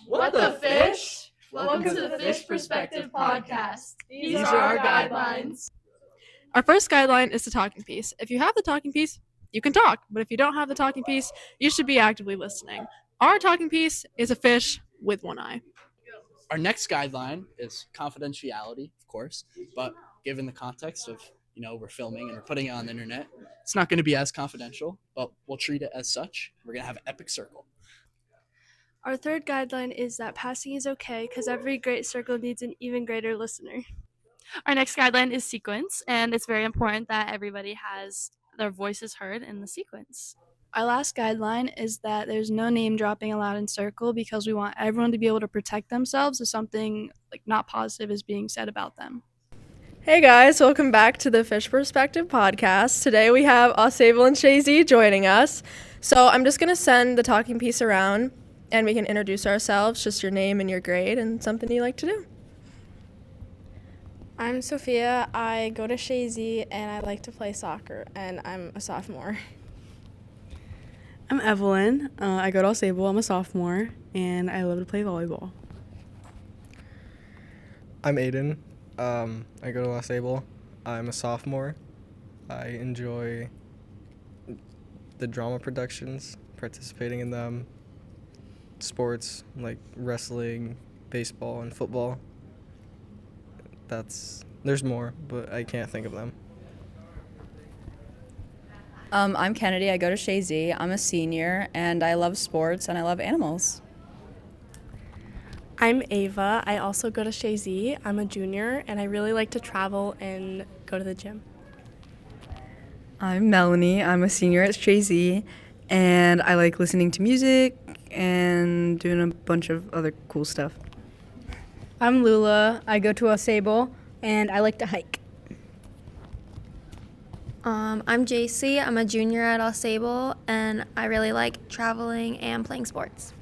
What the fish? Welcome to the Fish Perspective Podcast. These are our guidelines. Our first guideline is the talking piece. If you have the talking piece, you can talk, but if you don't have the talking piece, you should be actively listening. Our talking piece is a fish with one eye. Our next guideline is confidentiality, of course, but given the context of, we're filming and we're putting it on the internet, it's not going to be as confidential, but we'll treat it as such. We're going to have an epic circle. Our third guideline is that passing is okay because every great circle needs an even greater listener. Our next guideline is sequence, and it's very important that everybody has their voices heard in the sequence. Our last guideline is that there's no name dropping allowed in circle because we want everyone to be able to protect themselves if something not positive is being said about them. Hey guys, welcome back to the Fish Perspective Podcast. Today we have AuSable and Chazy joining us. So I'm just going to send the talking piece around and we can introduce ourselves, just your name and your grade and something you like to do. I'm Sophia. I go to Chazy and I like to play soccer, and I'm a sophomore. I'm Evelyn. I go to AuSable. I'm a sophomore, and I love to play volleyball. I'm Aiden. I go to AuSable. I'm a sophomore. I enjoy the drama productions, participating in them, sports like wrestling, baseball, and football. There's more, but I can't think of them. I'm Kennedy. I go to Chazy. I'm a senior, and I love sports, and I love animals. I'm Ava. I also go to Chazy. I'm a junior, and I really like to travel and go to the gym. I'm Melanie. I'm a senior at Chazy, and I like listening to music and doing a bunch of other cool stuff. I'm Lula. I go to AuSable, and I like to hike. I'm JC. I'm a junior at AuSable, and I really like traveling and playing sports.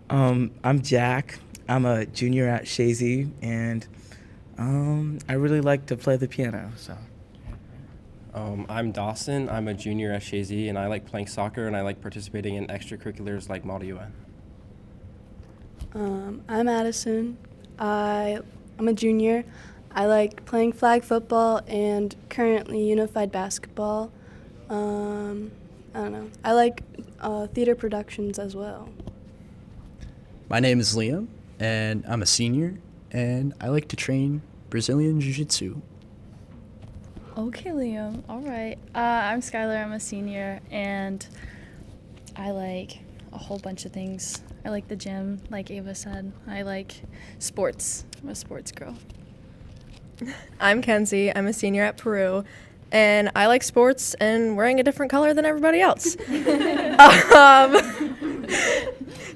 I'm Jack. I'm a junior at Chazy, and I really like to play the piano. So. I'm Dawson. I'm a junior at Chazy, and I like playing soccer, and I like participating in extracurriculars like Model UN. I'm Addison. I'm a junior. I like playing flag football and currently unified basketball. I don't know. I like theater productions as well. My name is Liam, and I'm a senior, and I like to train Brazilian Jiu-Jitsu. Okay, Liam. All right. I'm Skylar. I'm a senior, and I like a whole bunch of things. I like the gym, like Ava said. I like sports. I'm a sports girl. I'm Kenzie. I'm a senior at Peru, and I like sports and wearing a different color than everybody else.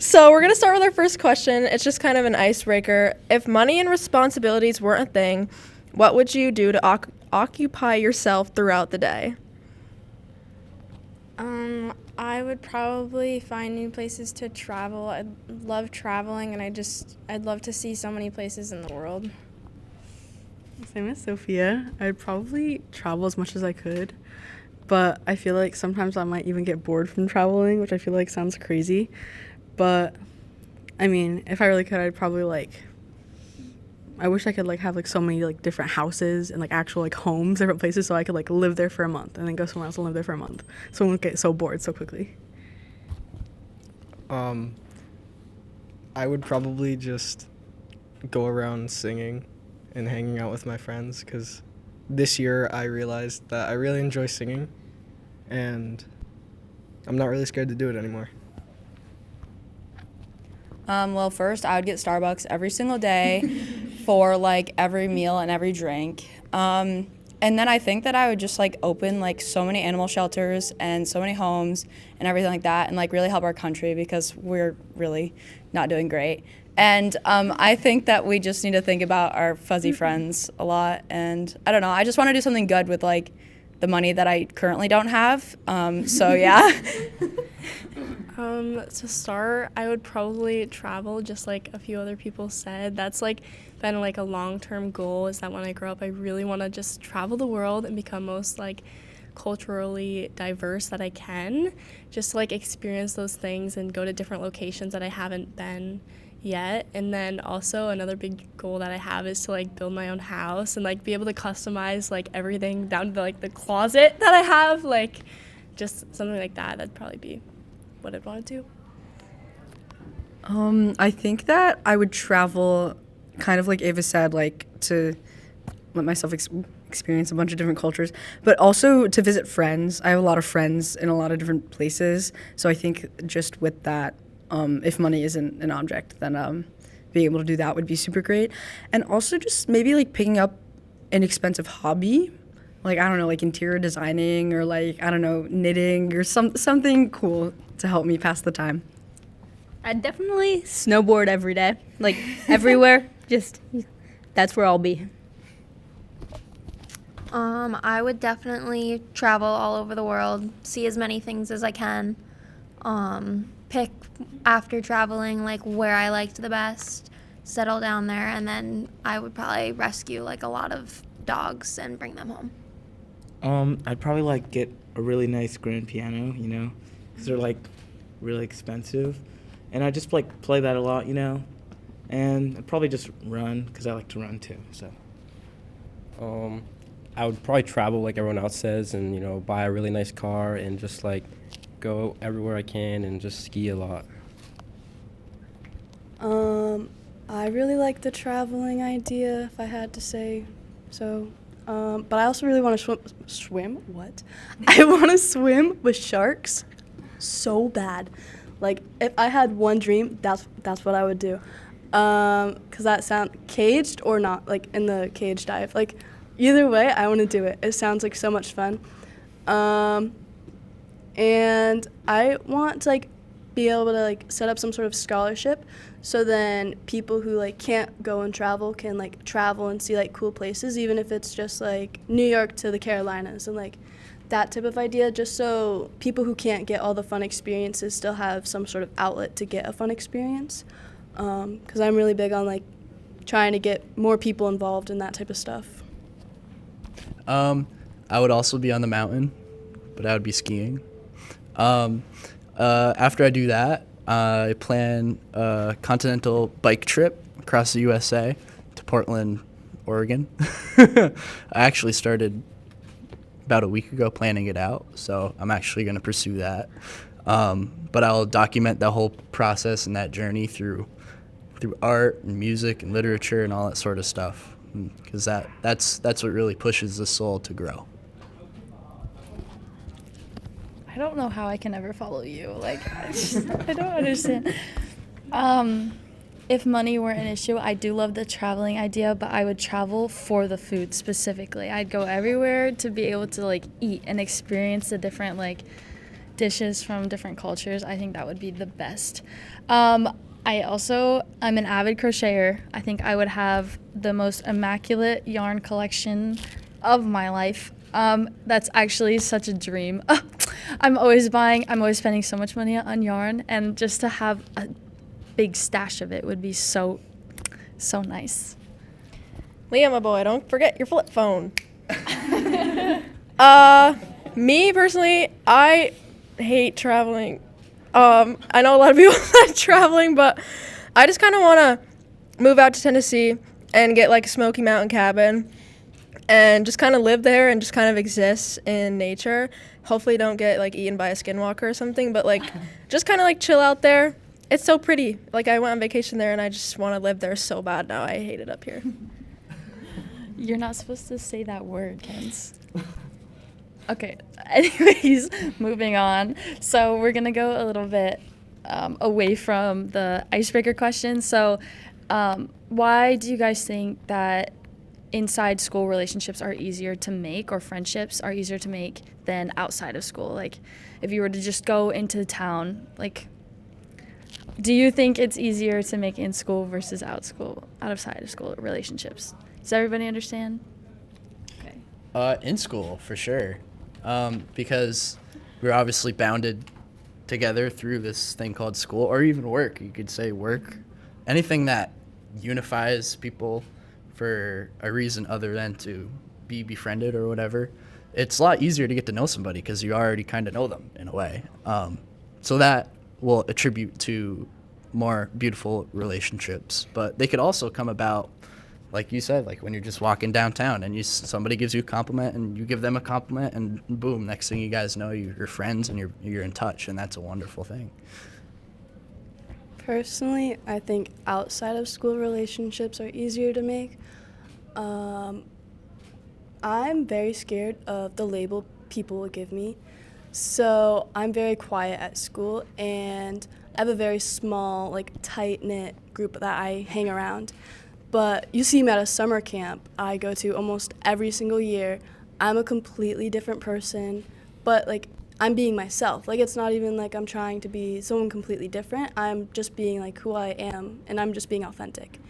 So we're going to start with our first question. It's just kind of an icebreaker. If money and responsibilities weren't a thing, what would you do to occupy yourself throughout the day? I would probably find new places to travel. I love traveling, and I'd love to see so many places in the world. Same as Sophia. I'd probably travel as much as I could, but I feel like sometimes I might even get bored from traveling, which I feel like sounds crazy. But, I mean, if I really could, I'd probably I wish I could have so many different houses and actual homes, different places, so I could live there for a month and then go somewhere else and live there for a month, so I won't get so bored so quickly. I would probably just go around singing and hanging out with my friends, because this year I realized that I really enjoy singing, and I'm not really scared to do it anymore. Well, first I would get Starbucks every single day for every meal and every drink. And then I think that I would just open so many animal shelters and so many homes and everything like that, and really help our country because we're really not doing great. And I think that we just need to think about our fuzzy friends a lot. And I don't know, I just want to do something good with the money that I currently don't have. So yeah. To start, I would probably travel, just like a few other people said. That's been a long-term goal, is that when I grow up, I really want to just travel the world and become most culturally diverse that I can, just to like experience those things and go to different locations that I haven't been yet. And then also another big goal that I have is to like build my own house and like be able to customize like everything down to like the closet that I have, like just something like that. That'd probably be what I'd want to do. I think that I would travel, kind of like Ava said, like to let myself experience a bunch of different cultures, but also to visit friends. I have a lot of friends in a lot of different places, so I think just with that, if money isn't an object, then being able to do that would be super great. And also just maybe like picking up an expensive hobby, like I don't know, like interior designing or like I don't know, knitting or something cool to help me pass the time. I'd definitely snowboard every day, like everywhere. Just that's where I'll be. I would definitely travel all over the world, see as many things as I can. Pick after traveling like where I liked the best, settle down there, and then I would probably rescue like a lot of dogs and bring them home. I'd probably like get a really nice grand piano, you know, because they're like really expensive, and I just like play that a lot, you know, and I'd probably just run because I like to run too. So. I would probably travel like everyone else says, and you know, buy a really nice car and just like go everywhere I can and just ski a lot. I really like the traveling idea, if I had to say so. But I also really want to swim. What? I want to swim with sharks so bad. Like, if I had one dream, that's what I would do. 'Cause that sound caged or not, like in the cage dive. Like, either way, I want to do it. It sounds like so much fun. And I want to like be able to like set up some sort of scholarship so then people who like can't go and travel can like travel and see like cool places, even if it's just like New York to the Carolinas and like that type of idea, just so people who can't get all the fun experiences still have some sort of outlet to get a fun experience. 'Cause I'm really big on like trying to get more people involved in that type of stuff. I would also be on the mountain, but I would be skiing. After I do that, I plan a continental bike trip across the USA to Portland, Oregon. I actually started about a week ago planning it out, so I'm actually going to pursue that. But I'll document the whole process and that journey through art and music and literature and all that sort of stuff, because that's what really pushes the soul to grow. I don't know how I can ever follow you. Like, I don't understand. If money weren't an issue, I do love the traveling idea, but I would travel for the food specifically. I'd go everywhere to be able to like eat and experience the different like dishes from different cultures. I think that would be the best. I'm an avid crocheter. I think I would have the most immaculate yarn collection of my life. That's actually such a dream. I'm always spending so much money on yarn, and just to have a big stash of it would be so nice. Liam, my boy, don't forget your flip phone. Me personally, I hate traveling. I know a lot of people like traveling, but I just kind of want to move out to Tennessee and get like a Smoky Mountain cabin and just kind of live there and just kind of exist in nature. Hopefully don't get like eaten by a skinwalker or something, but like just kind of like chill out there. It's so pretty. Like I went on vacation there and I just want to live there so bad now. I hate it up here. You're not supposed to say that word, Kens. Okay, anyways, moving on. So we're going to go a little bit away from the icebreaker question. So why do you guys think that inside school relationships are easier to make, or friendships are easier to make than outside of school? Like if you were to just go into town, like do you think it's easier to make in school versus outside of school relationships? Does everybody understand? Okay. In school, for sure. Because we're obviously bounded together through this thing called school, or even work. You could say work. Anything that unifies people for a reason other than to be befriended or whatever. it's a lot easier to get to know somebody because you already kind of know them in a way. So that will attribute to more beautiful relationships. But they could also come about, like you said, like when you're just walking downtown and somebody gives you a compliment and you give them a compliment, and boom, next thing you guys know, you're friends and you're in touch, and that's a wonderful thing. Personally, I think outside of school relationships are easier to make. I'm very scared of the label people will give me. So I'm very quiet at school, and I have a very small, like, tight-knit group that I hang around. But you see me at a summer camp I go to almost every single year. I'm a completely different person, but, like, I'm being myself. Like, it's not even like I'm trying to be someone completely different. I'm just being, like, who I am, and I'm just being authentic.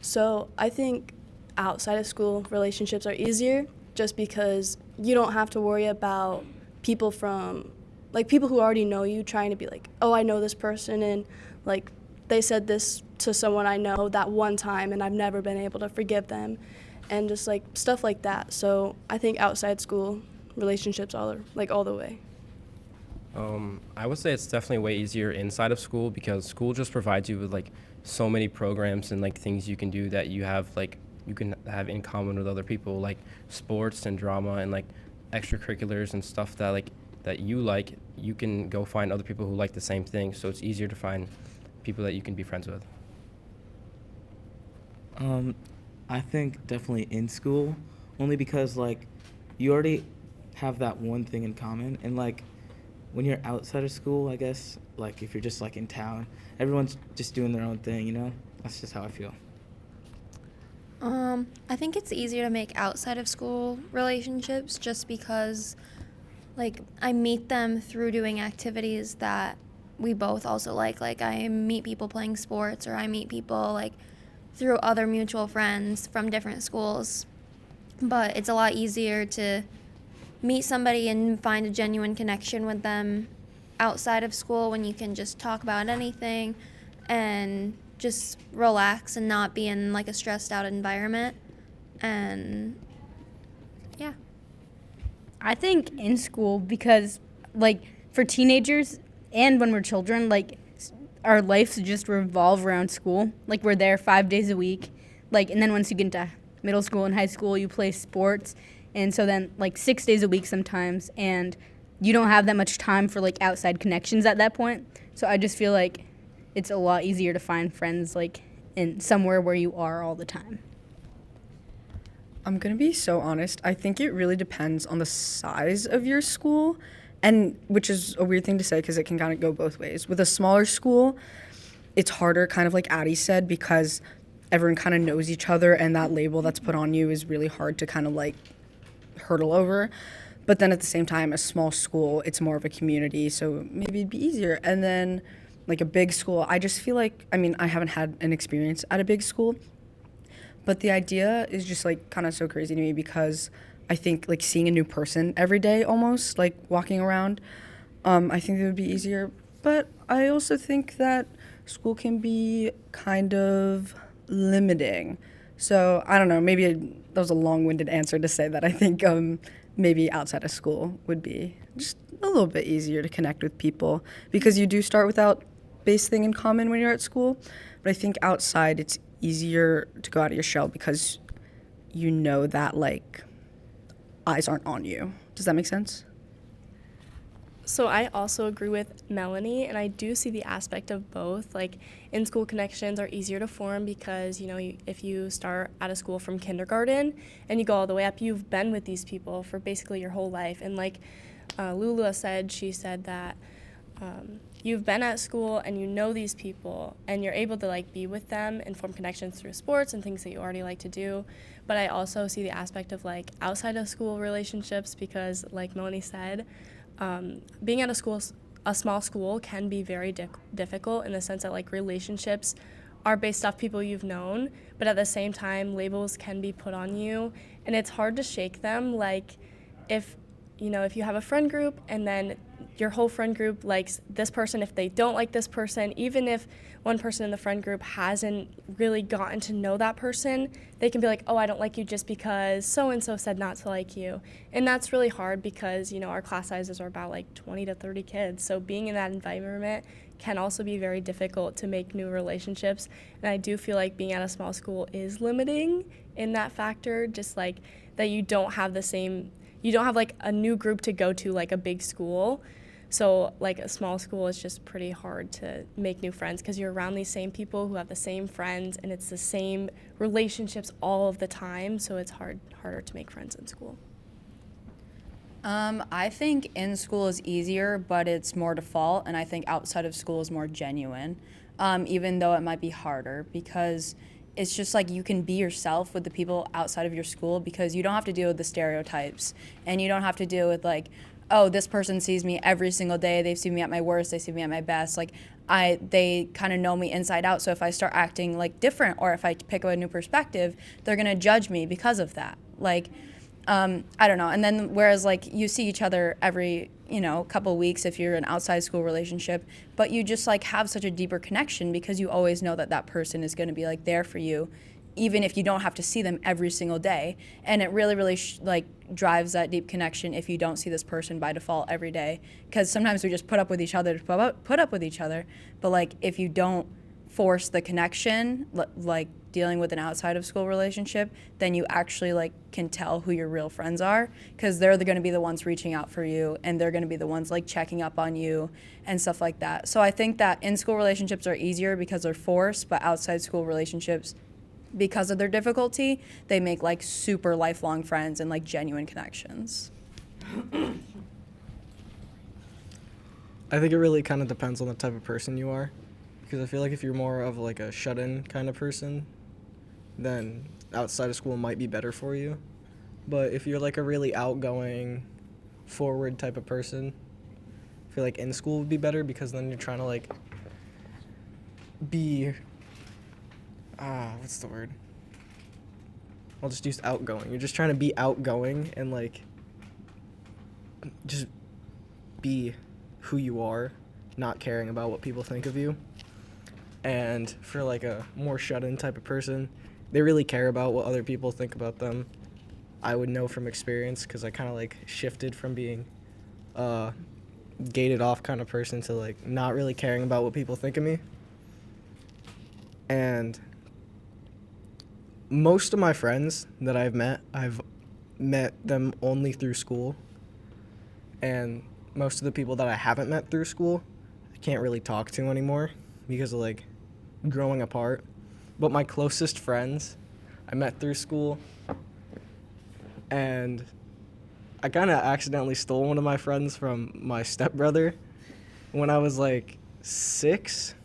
So I think outside of school relationships are easier just because you don't have to worry about people who already know you trying to be like, oh, I know this person, and like they said this to someone I know that one time and I've never been able to forgive them, and just like stuff like that. So I think outside school relationships all the way. I would say it's definitely way easier inside of school because school just provides you with like so many programs and like things you can do that you can have in common with other people, like sports and drama and like extracurriculars and stuff that you can go find other people who like the same thing. So it's easier to find people that you can be friends with. I think definitely in school, only because like you already have that one thing in common, and like when you're outside of school, I guess, like if you're just like in town, everyone's just doing their own thing, you know? That's just how I feel. I think it's easier to make outside of school relationships just because, like, I meet them through doing activities that we both also like. Like, I meet people playing sports, or I meet people, like, through other mutual friends from different schools. But it's a lot easier to meet somebody and find a genuine connection with them outside of school when you can just talk about anything and just relax and not be in like a stressed out environment. And yeah, I think in school, because like for teenagers and when we're children, like our lives just revolve around school. Like we're there 5 days a week, like, and then once you get into middle school and high school, you play sports, and so then like 6 days a week sometimes, and you don't have that much time for like outside connections at that point. So I just feel like it's a lot easier to find friends like in somewhere where you are all the time. I'm going to be so honest. I think it really depends on the size of your school, and which is a weird thing to say because it can kind of go both ways. With a smaller school, it's harder, kind of like Addie said, because everyone kind of knows each other, and that label that's put on you is really hard to kind of like hurdle over. But then at the same time, a small school, it's more of a community, so maybe it'd be easier. And then like a big school, I just feel like, I mean, I haven't had an experience at a big school, but the idea is just like kind of so crazy to me because I think like seeing a new person every day almost, like walking around, I think that would be easier. But I also think that school can be kind of limiting. So I don't know, maybe that was a long-winded answer to say that I think maybe outside of school would be just a little bit easier to connect with people because you do start without base thing in common when you're at school. But I think outside it's easier to go out of your shell because you know that like eyes aren't on you. Does that make sense? So I also agree with Melanie, and I do see the aspect of both. Like, in-school connections are easier to form because, you know, if you start at a school from kindergarten and you go all the way up, you've been with these people for basically your whole life. And like Lula said, she said that you've been at school and you know these people and you're able to like be with them and form connections through sports and things that you already like to do. But I also see the aspect of like outside of school relationships because, like Melanie said, being at a small school can be very difficult in the sense that like relationships are based off people you've known, but at the same time labels can be put on you and it's hard to shake them. Like if you have a friend group and then your whole friend group likes this person, if they don't like this person, even if one person in the friend group hasn't really gotten to know that person, they can be like, oh, I don't like you just because so-and-so said not to like you. And that's really hard because, our class sizes are about like 20 to 30 kids. So being in that environment can also be very difficult to make new relationships. And I do feel like being at a small school is limiting in that factor, just like that you don't have like a new group to go to like a big school. So like a small school is just pretty hard to make new friends because you're around these same people who have the same friends and it's the same relationships all of the time. So it's harder to make friends in school. I think in school is easier, but it's more default, and I think outside of school is more genuine, even though it might be harder because it's just like you can be yourself with the people outside of your school because you don't have to deal with the stereotypes and you don't have to deal with like, oh, this person sees me every single day. They see me at my worst. They see me at my best. Like they kind of know me inside out. So if I start acting like different or if I pick up a new perspective, they're going to judge me because of that. Like, I don't know. And then whereas like you see each other every, couple of weeks if you're an outside school relationship, but you just like have such a deeper connection because you always know that that person is going to be like there for you, even if you don't have to see them every single day. And it really, really drives that deep connection if you don't see this person by default every day. Because sometimes we just put up with each other to put up with each other. But like if you don't force the connection, like dealing with an outside of school relationship, then you actually like can tell who your real friends are because they're going to be the ones reaching out for you and they're going to be the ones like checking up on you and stuff like that. So I think that in-school relationships are easier because they're forced, but outside school relationships, because of their difficulty, they make like super lifelong friends and like genuine connections. I think it really kind of depends on the type of person you are. Because I feel like if you're more of like a shut-in kind of person, then outside of school might be better for you. But if you're like a really outgoing, forward type of person, I feel like in school would be better because then you're trying to like be, what's the word? I'll just use outgoing. You're just trying to be outgoing and like just be who you are, not caring about what people think of you. And for like a more shut-in type of person, they really care about what other people think about them. I would know from experience because I kind of like shifted from being a gated off kind of person to like not really caring about what people think of me. And most of my friends that I've met them only through school. And most of the people that I haven't met through school, I can't really talk to anymore because of like growing apart. But my closest friends I met through school, and I kind of accidentally stole one of my friends from my stepbrother when I was like 6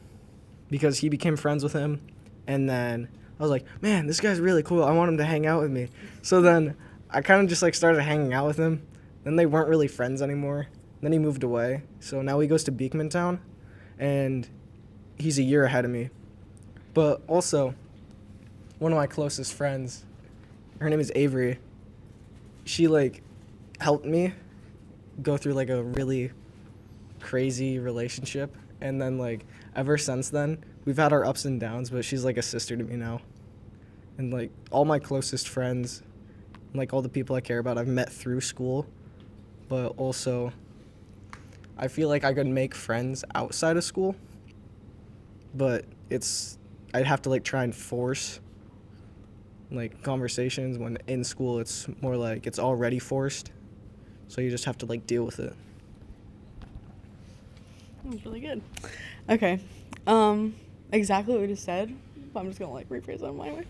because he became friends with him. And then I was like, man, this guy's really cool. I want him to hang out with me. So then I kind of just like started hanging out with him. Then they weren't really friends anymore. Then he moved away. So now he goes to Beekman Town, and he's a year ahead of me. But also, one of my closest friends, her name is Avery. She like helped me go through like a really crazy relationship, and then like ever since then we've had our ups and downs, but she's like a sister to me now. And like all my closest friends, like all the people I care about, I've met through school. But also I feel like I could make friends outside of school, but I'd have to like try and force like conversations when in school it's more like it's already forced, so you just have to like deal with it. That was really good. Okay, exactly what we just said, but I'm just gonna like rephrase it my way.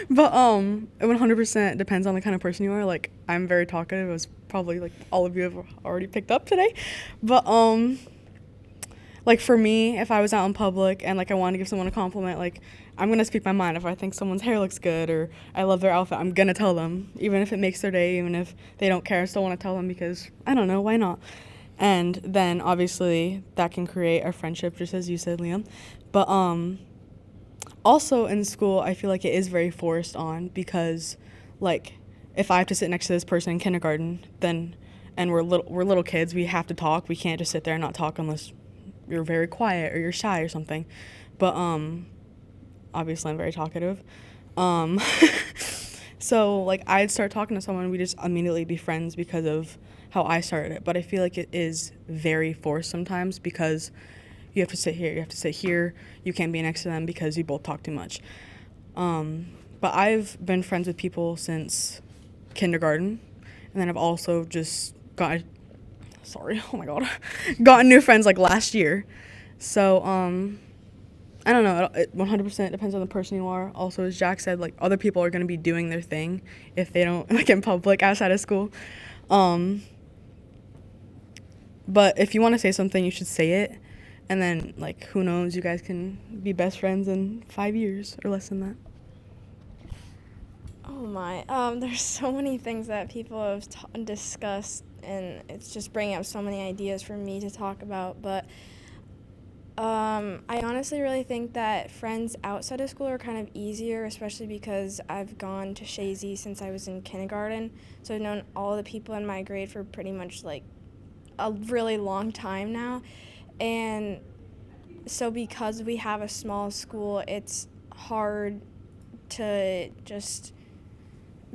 But it 100% depends on the kind of person you are. Like I'm very talkative, as probably like all of you have already picked up today. But like for me, if I was out in public and like I wanted to give someone a compliment, like I'm gonna speak my mind. If I think someone's hair looks good or I love their outfit, I'm gonna tell them, even if it makes their day, even if they don't care. I still want to tell them because I don't know, why not? And then obviously that can create a friendship, just as you said, Liam. But also in school, I feel like it is very forced on because like if I have to sit next to this person in kindergarten, then and we're little kids. We have to talk. We can't just sit there and not talk unless you're very quiet or you're shy or something. But obviously I'm very talkative. So like I'd start talking to someone, we just immediately be friends because of how I started it. But I feel like it is very forced sometimes because you have to sit here, you have to sit here, you can't be next to them because you both talk too much. But I've been friends with people since kindergarten, and then I've also just gotten new friends like last year. So I don't know, it 100% depends on the person you are. Also, as Jack said, like other people are going to be doing their thing if they don't, like in public outside of school. But if you want to say something, you should say it, and then like who knows, you guys can be best friends in 5 years or less than that. Oh my, there's so many things that people have discussed, and it's just bringing up so many ideas for me to talk about. But I honestly really think that friends outside of school are kind of easier, especially because I've gone to Chazy since I was in kindergarten. So I've known all the people in my grade for pretty much like a really long time now. And so because we have a small school, it's hard to just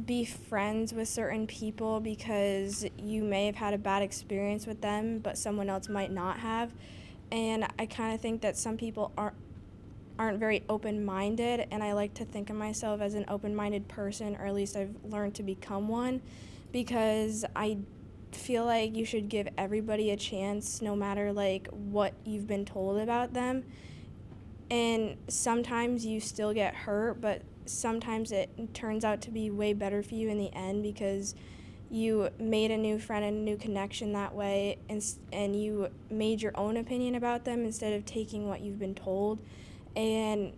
be friends with certain people because you may have had a bad experience with them, but someone else might not have. And I kind of think that some people aren't very open-minded, and I like to think of myself as an open-minded person, or at least I've learned to become one, because I feel like you should give everybody a chance no matter like what you've been told about them. And sometimes you still get hurt, but sometimes it turns out to be way better for you in the end because you made a new friend and a new connection that way, and you made your own opinion about them instead of taking what you've been told. And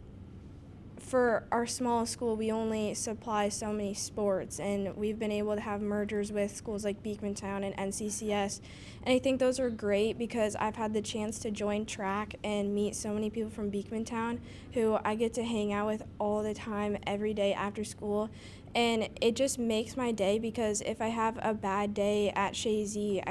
for our small school, we only supply so many sports, and we've been able to have mergers with schools like Beekmantown and NCCS. And I think those are great because I've had the chance to join track and meet so many people from Beekmantown who I get to hang out with all the time, every day after school. And it just makes my day because if I have a bad day at Chazy,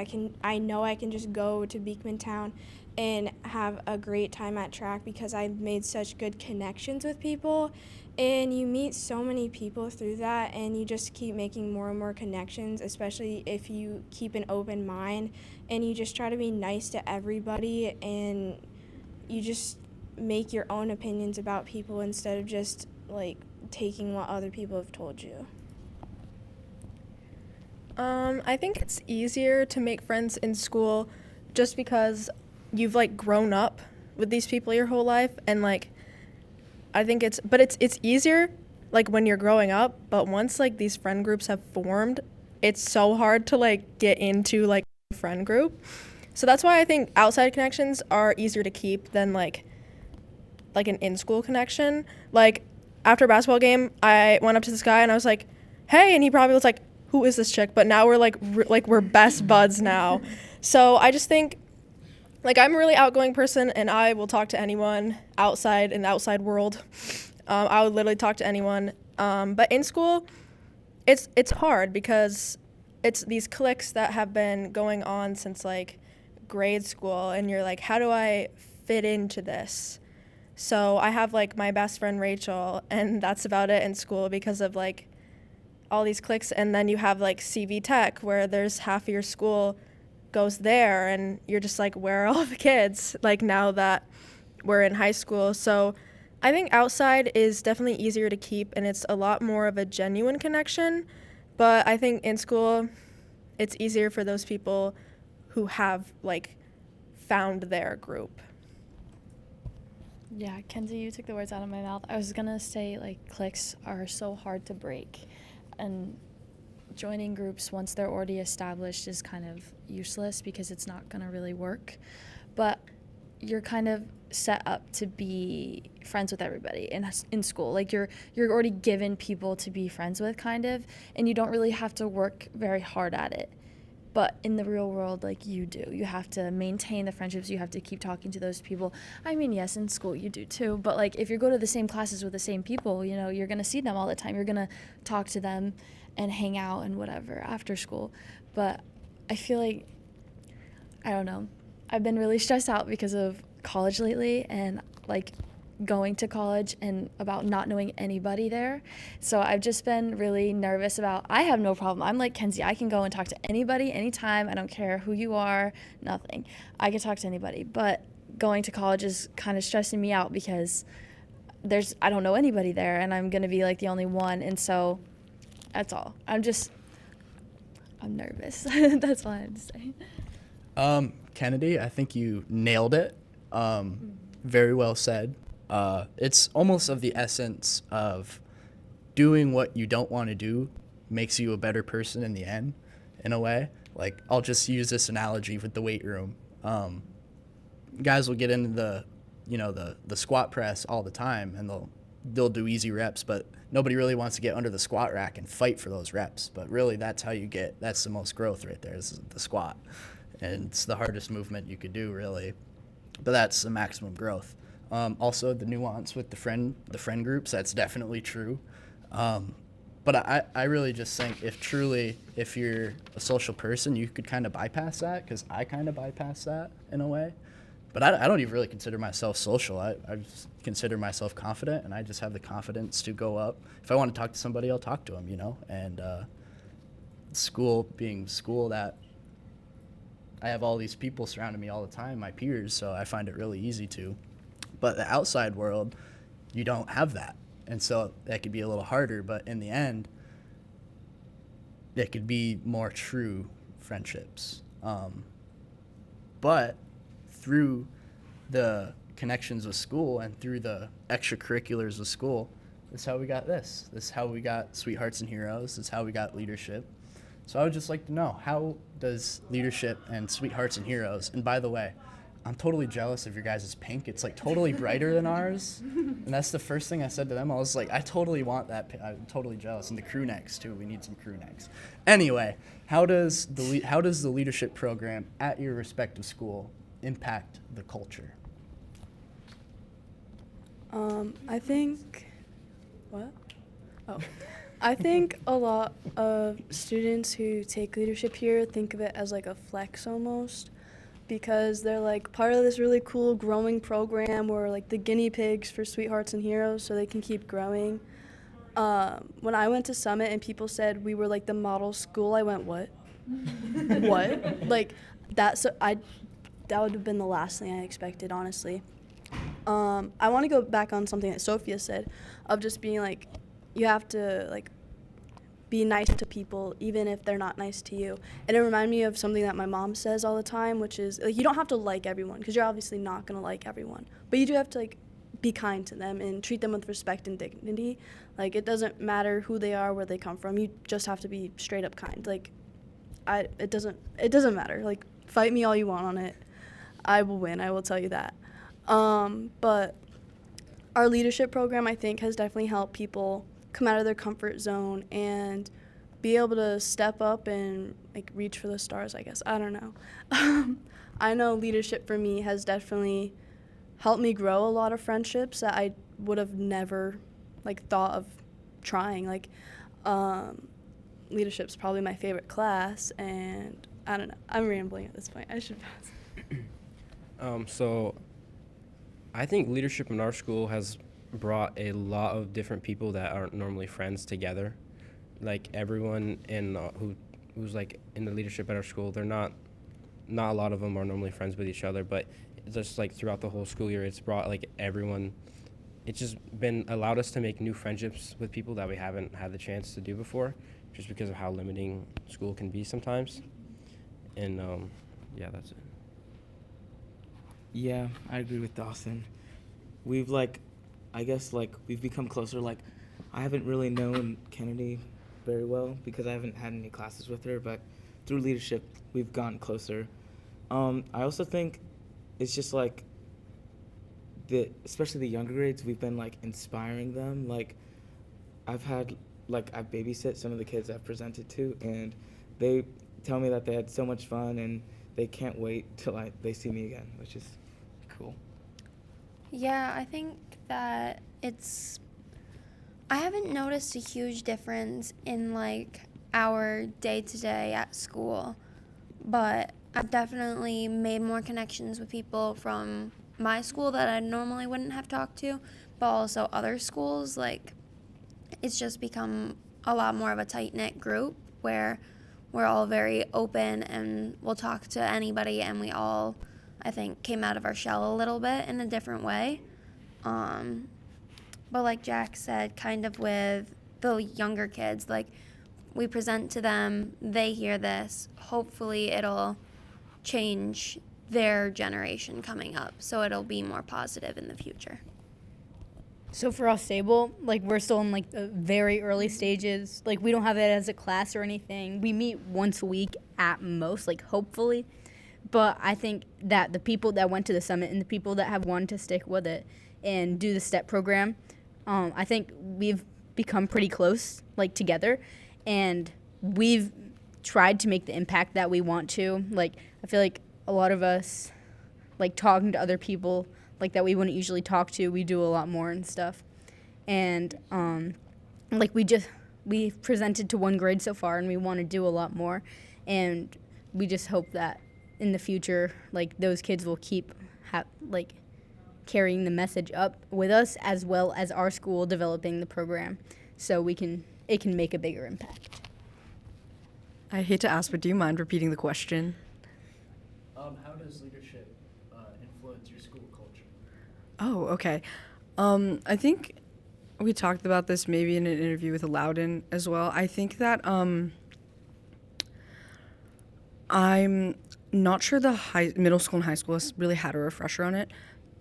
I know I can just go to Beekmantown and have a great time at track because I've made such good connections with people. And you meet so many people through that, and you just keep making more and more connections, especially if you keep an open mind and you just try to be nice to everybody, and you just make your own opinions about people instead of just like taking what other people have told you. I think it's easier to make friends in school just because you've like grown up with these people your whole life, and like I think it's easier like when you're growing up, but once like these friend groups have formed, it's so hard to like get into like a friend group. So that's why I think outside connections are easier to keep than like an in-school connection. Like after a basketball game, I went up to this guy and I was like, "Hey," and he probably was like, "Who is this chick?" But now we're like we're best buds now. So I just think like I'm a really outgoing person, and I will talk to anyone outside in the outside world. I would literally talk to anyone. But in school, it's hard because it's these cliques that have been going on since like grade school, and you're like, how do I fit into this? So I have like my best friend Rachel, and that's about it in school because of like all these cliques. And then you have like CV Tech, where there's half of your school goes there, and you're just like, where are all the kids like now that we're in high school? So I think outside is definitely easier to keep, and it's a lot more of a genuine connection. But I think in school it's easier for those people who have like found their group. Yeah, Kenzie, you took the words out of my mouth. I was gonna say like cliques are so hard to break, and joining groups once they're already established is kind of useless because it's not gonna really work. But you're kind of set up to be friends with everybody in school. Like you're already given people to be friends with kind of, and you don't really have to work very hard at it. But in the real world, like you do. You have to maintain the friendships. You have to keep talking to those people. I mean, yes, in school you do too. But like if you go to the same classes with the same people, you know, you're going to see them all the time. You're going to talk to them and hang out and whatever after school. But I feel like, I don't know, I've been really stressed out because of college lately and like going to college and about not knowing anybody there. So I've just been really nervous about, I have no problem. I'm like Kenzie, I can go and talk to anybody anytime. I don't care who you are, nothing. I can talk to anybody. But going to college is kind of stressing me out because I don't know anybody there and I'm going to be like the only one. And so that's all. I'm nervous. That's all I have to say. Kennedy, I think you nailed it. Very well said. It's almost of the essence of doing what you don't want to do makes you a better person in the end, in a way. Like, I'll just use this analogy with the weight room. Guys will get into the squat press all the time, and they'll do easy reps, but nobody really wants to get under the squat rack and fight for those reps. But really, that's the most growth right there, is the squat. And it's the hardest movement you could do, really. But that's the maximum growth. Also, the nuance with the friend groups, that's definitely true. But I really just think if you're a social person, you could kind of bypass that, because I kind of bypass that in a way. But I don't even really consider myself social. I just consider myself confident, and I just have the confidence to go up. If I want to talk to somebody, I'll talk to them, And school being school, that I have all these people surrounding me all the time, my peers, so I find it really easy to. But the outside world, you don't have that. And so that could be a little harder, but in the end, it could be more true friendships. But through the connections with school and through the extracurriculars of school, that's how we got this. This is how we got Sweethearts and Heroes. This is how we got leadership. So I would just like to know, how does leadership and Sweethearts and Heroes, and by the way, I'm totally jealous of your guys' pink. It's like totally brighter than ours. And that's the first thing I said to them. I was like, I totally want that. I'm totally jealous. And the crew necks too. We need some crew necks. Anyway, how does the leadership program at your respective school impact the culture? I think I think a lot of students who take leadership here think of it as like a flex almost, because they're like part of this really cool growing program where like the guinea pigs for Sweethearts and Heroes, so they can keep growing. When I went to Summit and people said we were like the model school, I went, what? What? Like that would have been the last thing I expected, honestly. I want to go back on something that Sophia said, of just being like, you have to like be nice to people even if they're not nice to you. And it reminded me of something that my mom says all the time, which is like, you don't have to like everyone, because you're obviously not going to like everyone, but you do have to like be kind to them and treat them with respect and dignity. Like, it doesn't matter who they are, where they come from, you just have to be straight up kind. Like, it doesn't matter. Like, fight me all you want on it, I will win, I will tell you that. But our leadership program, I think, has definitely helped people come out of their comfort zone and be able to step up and like reach for the stars, I guess. I don't know. I know leadership for me has definitely helped me grow a lot of friendships that I would have never like thought of trying. Like, leadership's probably my favorite class, and I don't know. I'm rambling at this point. I should pass. So I think leadership in our school has brought a lot of different people that aren't normally friends together. Like, everyone who's like in the leadership at our school, they're not a lot of them are normally friends with each other, but just like throughout the whole school year, it's brought like everyone. It's just allowed us to make new friendships with people that we haven't had the chance to do before, just because of how limiting school can be sometimes. And yeah, that's it. Yeah, I agree with Dawson. We've we've become closer. Like, I haven't really known Kennedy very well because I haven't had any classes with her, but through leadership, we've gotten closer. I also think it's just like especially the younger grades, we've been like inspiring them. Like, I've babysit some of the kids I've presented to, and they tell me that they had so much fun and they can't wait till they see me again, which is cool. Yeah, I think that I haven't noticed a huge difference in like our day-to-day at school, but I've definitely made more connections with people from my school that I normally wouldn't have talked to, but also other schools. Like, it's just become a lot more of a tight-knit group where we're all very open and we'll talk to anybody, and we all, I think, came out of our shell a little bit in a different way. But like Jack said, kind of with the younger kids, like, we present to them, they hear this, hopefully it'll change their generation coming up, so it'll be more positive in the future. So for AuSable, like, we're still in, like, the very early stages. Like, we don't have it as a class or anything. We meet once a week at most, like, hopefully. But I think that the people that went to the summit and the people that have wanted to stick with it and do the STEP program, I think we've become pretty close, like, together. And we've tried to make the impact that we want to. Like, I feel like a lot of us, like, talking to other people, like, that we wouldn't usually talk to, we do a lot more and stuff. And like, we've presented to 1 grade so far, and we want to do a lot more. And we just hope that in the future, like, those kids will keep like carrying the message up with us, as well as our school developing the program, so it can make a bigger impact. I hate to ask, but do you mind repeating the question? How does leadership influence your school culture? Oh, okay. I think we talked about this maybe in an interview with Loudon as well. I think that I'm not sure the middle school and high school has really had a refresher on it,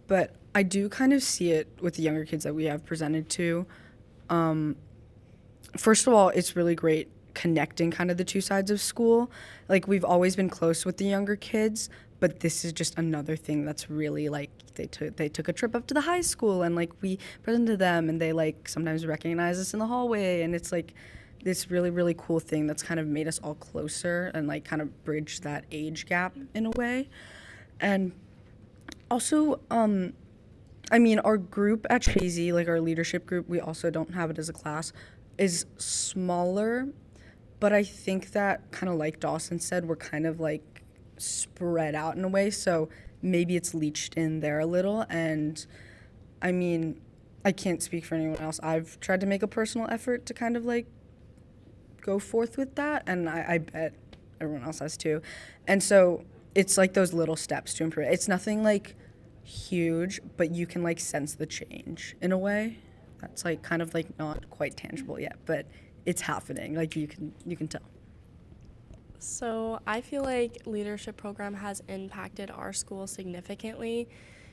but I do kind of see it with the younger kids that we have presented to. First of all, it's really great connecting kind of the two sides of school. Like, we've always been close with the younger kids, but this is just another thing that's really, like, they took a trip up to the high school, and, like, we presented to them, and they, like, sometimes recognize us in the hallway, and it's like this really, really cool thing that's kind of made us all closer and, like, kind of bridge that age gap in a way. And also, I mean, our group at Chazy, like, our leadership group, we also don't have it as a class, is smaller, but I think that, kind of like Dawson said, we're kind of, like, spread out in a way, so maybe it's leached in there a little. And I mean, I can't speak for anyone else. I've tried to make a personal effort to kind of, like, go forth with that, and I bet everyone else has too. And so it's like those little steps to improve. It's nothing, like, huge, but you can, like, sense the change in a way that's, like, kind of, like, not quite tangible yet, but it's happening. Like, you can tell. So I feel like leadership program has impacted our school significantly,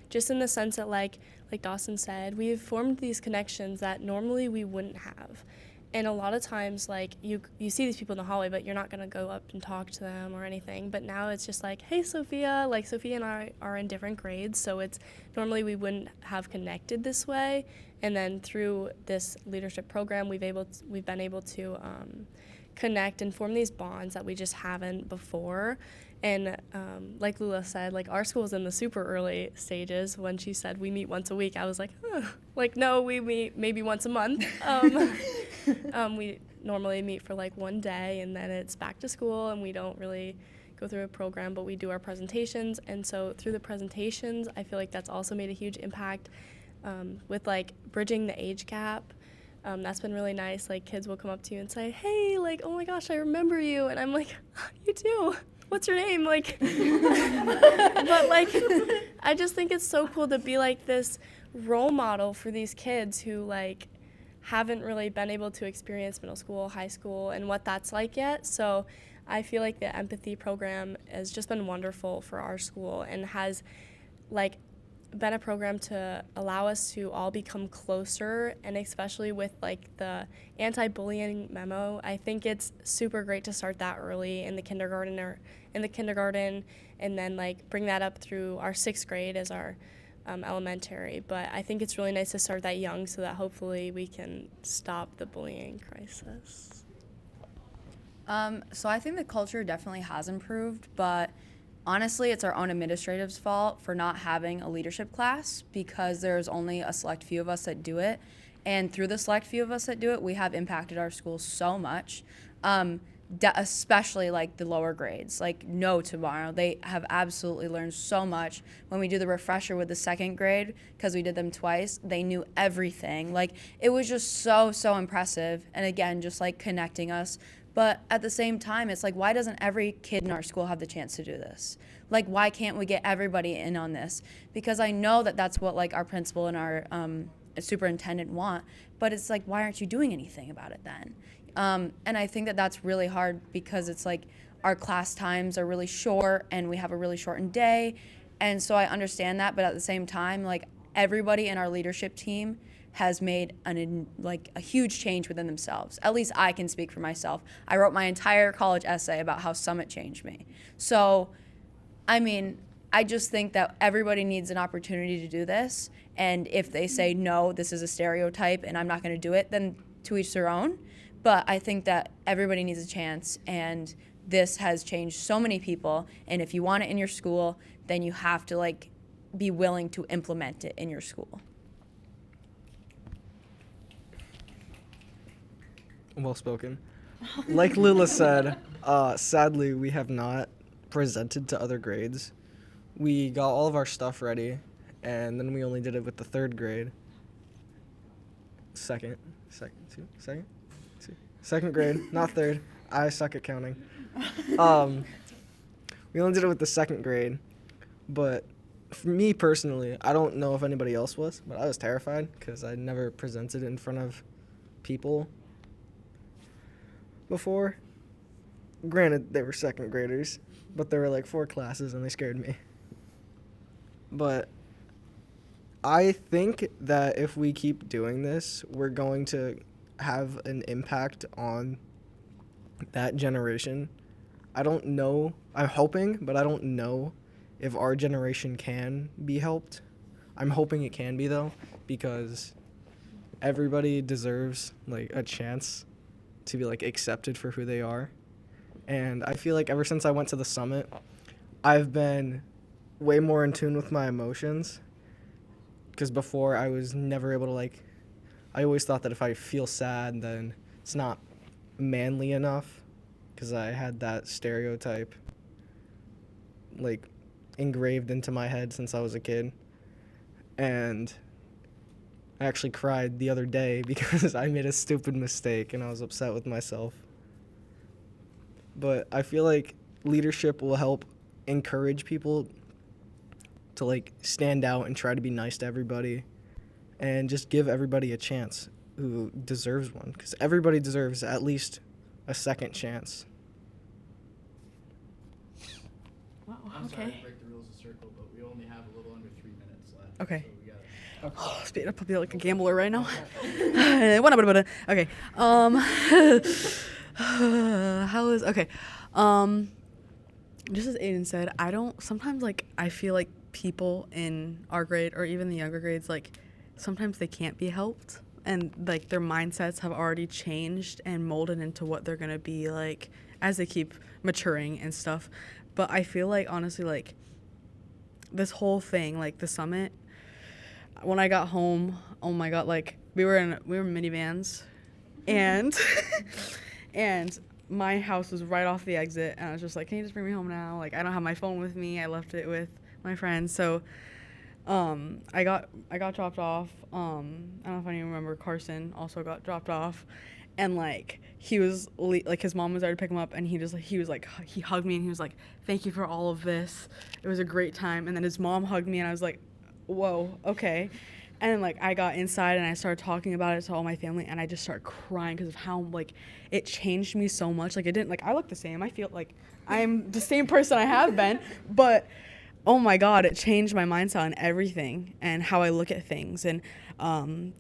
just in the sense that, like Dawson said, we've formed these connections that normally we wouldn't have. And a lot of times, like, you see these people in the hallway, but you're not going to go up and talk to them or anything. But now it's just like, hey, Sophia. Like, Sophia and I are in different grades, so it's normally we wouldn't have connected this way. And then through this leadership program, we've been able to connect and form these bonds that we just haven't before. And like Lula said, like, our school's in the super early stages. When she said we meet once a week, I was like, like, no, we meet maybe once a month. We normally meet for, like, 1 day, and then it's back to school, and we don't really go through a program, but we do our presentations. And so through the presentations, I feel like that's also made a huge impact with, like, bridging the age gap. That's been really nice. Like, kids will come up to you and say, hey, like, oh my gosh, I remember you. And I'm like, you too. What's your name? Like, but, like, I just think it's so cool to be, like, this role model for these kids who, like, haven't really been able to experience middle school, high school, and what that's like yet. So I feel like the empathy program has just been wonderful for our school and has, like, been a program to allow us to all become closer, and especially with, like, the anti-bullying memo, I think it's super great to start that early in the kindergarten and then, like, bring that up through our 6th grade as our elementary. But I think it's really nice to start that young so that hopefully we can stop the bullying crisis. So I think the culture definitely has improved, but honestly, it's our own administrative's fault for not having a leadership class, because there's only a select few of us that do it. And through the select few of us that do it, we have impacted our school so much. especially like the lower grades, like no tomorrow. They have absolutely learned so much. When we do the refresher with the second grade, because we did them twice, they knew everything. Like it was just so impressive. And again, just like connecting us. But at the same time, it's like, why doesn't every kid in our school have the chance to do this? Like, why can't we get everybody in on this? Because I know that that's what like our principal and our superintendent want, but it's like, why aren't you doing anything about it then? And I think that that's really hard because it's like our class times are really short and we have a really shortened day. And so I understand that, but at the same time, like everybody in our leadership team has made a huge change within themselves. At least I can speak for myself. I wrote my entire college essay about how Summit changed me. So, I mean, I just think that everybody needs an opportunity to do this. And if they say, no, this is a stereotype and I'm not going to do it, then to each their own. But I think that everybody needs a chance, and this has changed so many people. And if you want it in your school, then you have to like be willing to implement it in your school. Well spoken. Like Lila said, sadly we have not presented to other grades. We got all of our stuff ready, and then we only did it with the third grade. Second grade, not third. I suck at counting. We only did it with the second grade, but for me personally, I don't know if anybody else was, but I was terrified because I never presented in front of people before. Granted, they were second graders, but there were like 4 classes and they scared me. But I think that if we keep doing this, we're going to have an impact on that generation. I don't know, I'm hoping, but I don't know if our generation can be helped. I'm hoping it can be though, because everybody deserves like a chance to be like accepted for who they are. And I feel like ever since I went to the summit, I've been way more in tune with my emotions, because before I was never able to like, I always thought that if I feel sad, then it's not manly enough, because I had that stereotype like engraved into my head since I was a kid. And I actually cried the other day because I made a stupid mistake and I was upset with myself. But I feel like leadership will help encourage people to like stand out and try to be nice to everybody and just give everybody a chance who deserves one, because everybody deserves at least a second chance. Wow, I'm sorry okay. to break the rules of circle, but we only have a little under 3 minutes left. Okay. So we gotta... Oh, speed up, I'll be like a gambler right now. Okay. How is okay? Just as Aiden said, sometimes like I feel like people in our grade or even the younger grades, like sometimes they can't be helped, and like their mindsets have already changed and molded into what they're gonna be like as they keep maturing and stuff. But I feel like honestly, like this whole thing, like the summit, when I got home, oh my god, like we were in minivans, and and my house was right off the exit, and I was just like, can you just bring me home now? Like I don't have my phone with me. I left it with my friends. So I got dropped off. I don't know if anyone remember, Carson also got dropped off, and like he was like his mom was there to pick him up, and he hugged me and he was like, thank you for all of this. It was a great time. And then his mom hugged me and I was like, whoa, okay. And then like I got inside and I started talking about it to all my family, and I just started crying because of how like it changed me so much. Like it didn't, like I look the same. I feel like I'm the same person I have been, but oh my god, it changed my mindset on everything and how I look at things, and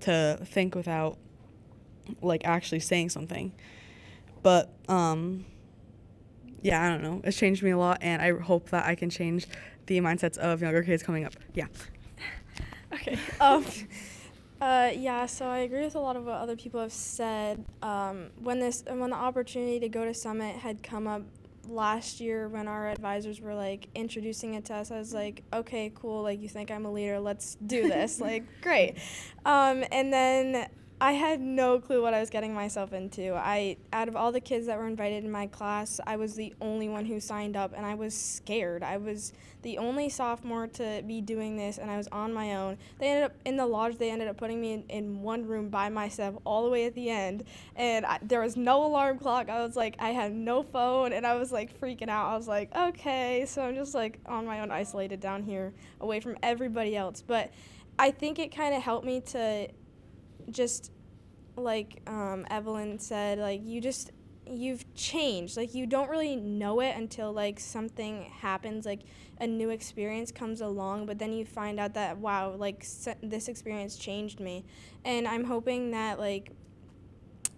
to think without like actually saying something. But yeah, I don't know. It's changed me a lot, and I hope that I can change the mindsets of younger kids coming up. Yeah. Okay. Yeah, so I agree with a lot of what other people have said. When the opportunity to go to Summit had come up last year, when our advisors were like introducing it to us, I was like, okay, cool, like you think I'm a leader, let's do this. Like, great. And then I had no clue what I was getting myself into. Out of all the kids that were invited in my class, I was the only one who signed up, and I was scared. I was the only sophomore to be doing this, and I was on my own. They ended up, in the lodge, they ended up putting me in one room by myself all the way at the end, and there was no alarm clock. I was like, I had no phone, and I was like freaking out. I was like, okay, so I'm just like on my own, isolated down here, away from everybody else. But I think it kind of helped me to just, like Evelyn said, like you've changed. Like you don't really know it until like something happens, like a new experience comes along, but then you find out that, wow, like this experience changed me. And I'm hoping that like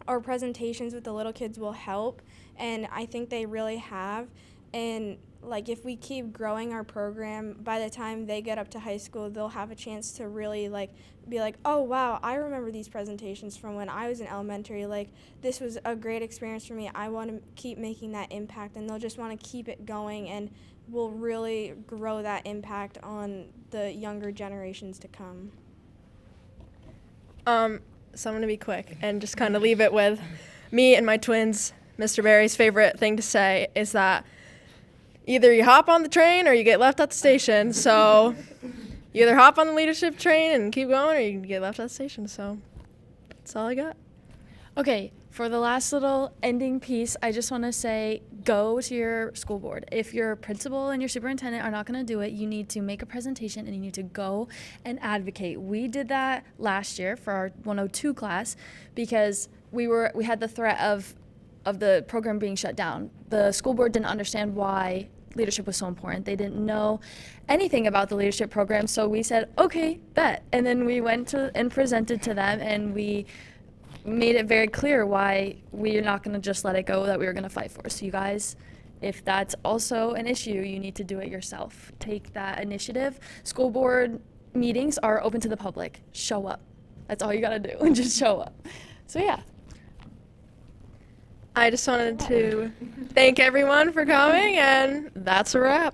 our presentations with the little kids will help, and I think they really have. And like if we keep growing our program, by the time they get up to high school, they'll have a chance to really like be like, oh wow, I remember these presentations from when I was in elementary. Like this was a great experience for me. I want to keep making that impact, and they'll just want to keep it going, and we'll really grow that impact on the younger generations to come. So I'm going to be quick and just kind of leave it with me and my twins. Mr. Barry's favorite thing to say is that either you hop on the train or you get left at the station. So you either hop on the leadership train and keep going, or you can get left at the station. So that's all I got. Okay, for the last little ending piece, I just want to say go to your school board. If your principal and your superintendent are not going to do it, you need to make a presentation and you need to go and advocate. We did that last year for our 102 class because we had the threat of the program being shut down. The school board didn't understand why leadership was so important. They didn't know anything about the leadership program, so we said, okay, bet. And then we went to and presented to them, and we made it very clear why we're not going to just let it go, that we were going to fight for. So you guys, if that's also an issue, you need to do it yourself. Take that initiative. School board meetings are open to the public. Show up. That's all you got to do. Just show up. So yeah. I just wanted to thank everyone for coming, and that's a wrap.